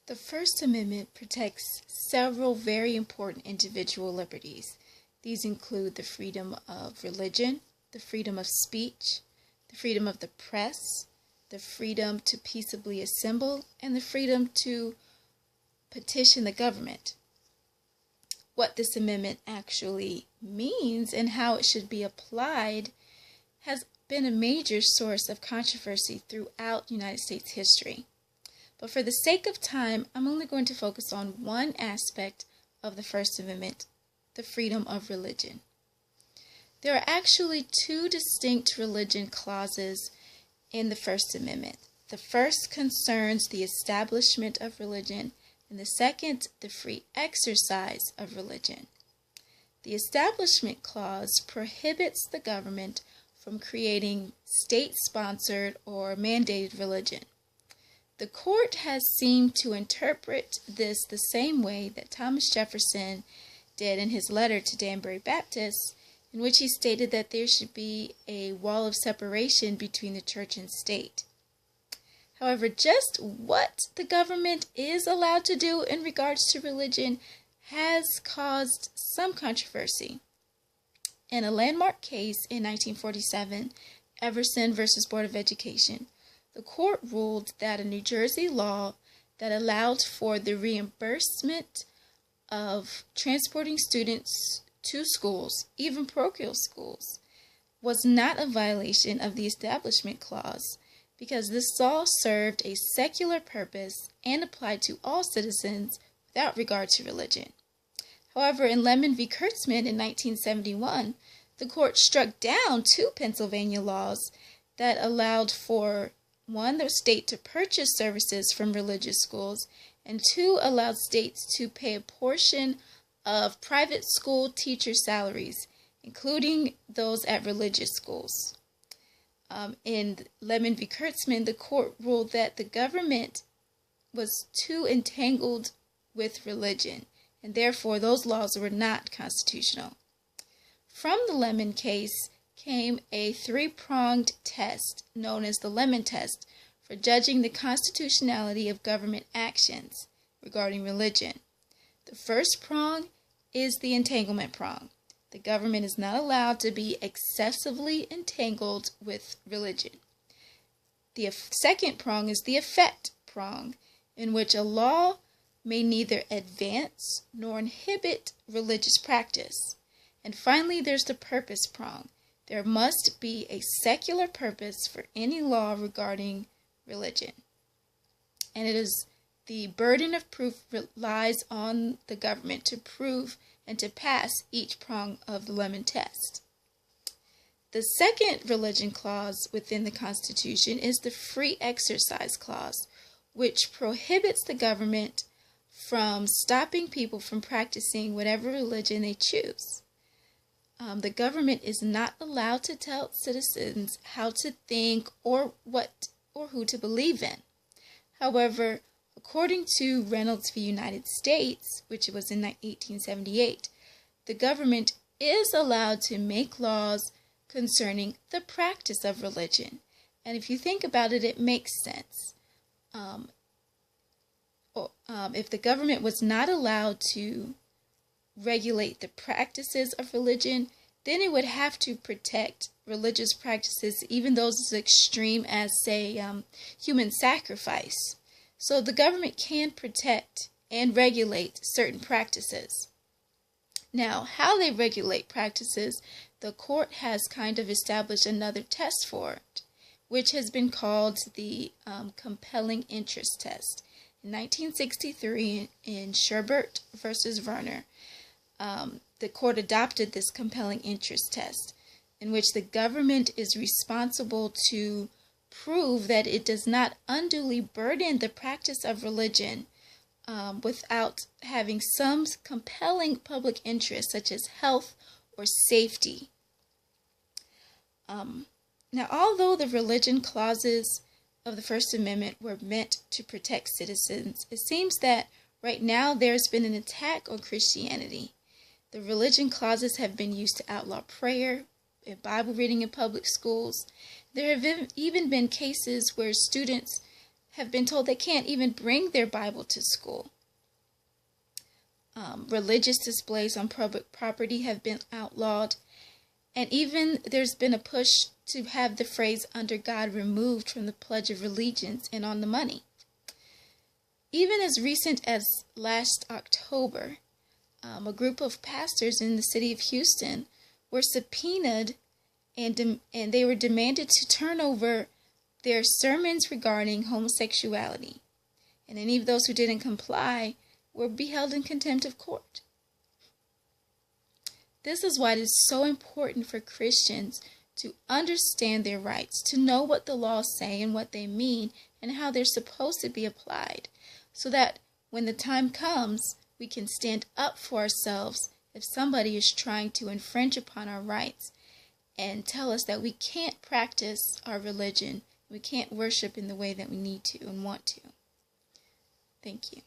The First Amendment protects several very important individual liberties. These include the freedom of religion, the freedom of speech, the freedom of the press, the freedom to peaceably assemble, and the freedom to petition the government. What this amendment actually means and how it should be applied has been a major source of controversy throughout United States history. But for the sake of time, I'm only going to focus on one aspect of the First Amendment, the freedom of religion. There are actually two distinct religion clauses in the First Amendment. The first concerns the establishment of religion, and the second, the free exercise of religion. The Establishment Clause prohibits the government from creating state-sponsored or mandated religion. The court has seemed to interpret this the same way that Thomas Jefferson did in his letter to Danbury Baptist, in which he stated that there should be a wall of separation between the church and state. However, just what the government is allowed to do in regards to religion has caused some controversy. In a landmark case in 1947, Everson v. Board of Education, the court ruled that a New Jersey law that allowed for the reimbursement of transporting students to schools, even parochial schools, was not a violation of the Establishment Clause because this law served a secular purpose and applied to all citizens without regard to religion. However, in Lemon v. Kurtzman in 1971, the court struck down two Pennsylvania laws that allowed for, one, the state to purchase services from religious schools, and two, allowed states to pay a portion of private school teacher salaries, including those at religious schools. In Lemon v. Kurtzman, the court ruled that the government was too entangled with religion, and therefore those laws were not constitutional. From the Lemon case came a three-pronged test known as the Lemon test for judging the constitutionality of government actions regarding religion. The first prong is the entanglement prong. The government is not allowed to be excessively entangled with religion. The second prong is the effect prong, in which a law may neither advance nor inhibit religious practice. And finally, there's the purpose prong. There must be a secular purpose for any law regarding religion. And it is the burden of proof relies on the government to prove and to pass each prong of the Lemon test. The second religion clause within the Constitution is the Free Exercise Clause, which prohibits the government from stopping people from practicing whatever religion they choose. The government is not allowed to tell citizens how to think or what or who to believe in. However, according to Reynolds v. United States, which was in 1878, the government is allowed to make laws concerning the practice of religion. And if you think about it, it makes sense. If the government was not allowed to regulate the practices of religion, then it would have to protect religious practices, even those as extreme as, say, human sacrifice. So the government can protect and regulate certain practices. Now, how they regulate practices, the court has kind of established another test for it, which has been called the compelling interest test. In 1963, in Sherbert versus Verner, the court adopted this compelling interest test, in which the government is responsible to prove that it does not unduly burden the practice of religion without having some compelling public interest, such as health or safety. Now, although the religion clauses of the First Amendment were meant to protect citizens, it seems that right now there's been an attack on Christianity. The religion clauses have been used to outlaw prayer and Bible reading in public schools. There have even been cases where students have been told they can't even bring their Bible to school. Religious displays on public property have been outlawed, and even there's been a push to have the phrase "under God" removed from the Pledge of Allegiance and on the money. Even as recent as last October, a group of pastors in the city of Houston were subpoenaed and they were demanded to turn over their sermons regarding homosexuality. And any of those who didn't comply were be held in contempt of court. This is why it is so important for Christians to understand their rights, to know what the laws say and what they mean and how they're supposed to be applied, so that when the time comes, we can stand up for ourselves if somebody is trying to infringe upon our rights and tell us that we can't practice our religion, we can't worship in the way that we need to and want to. Thank you.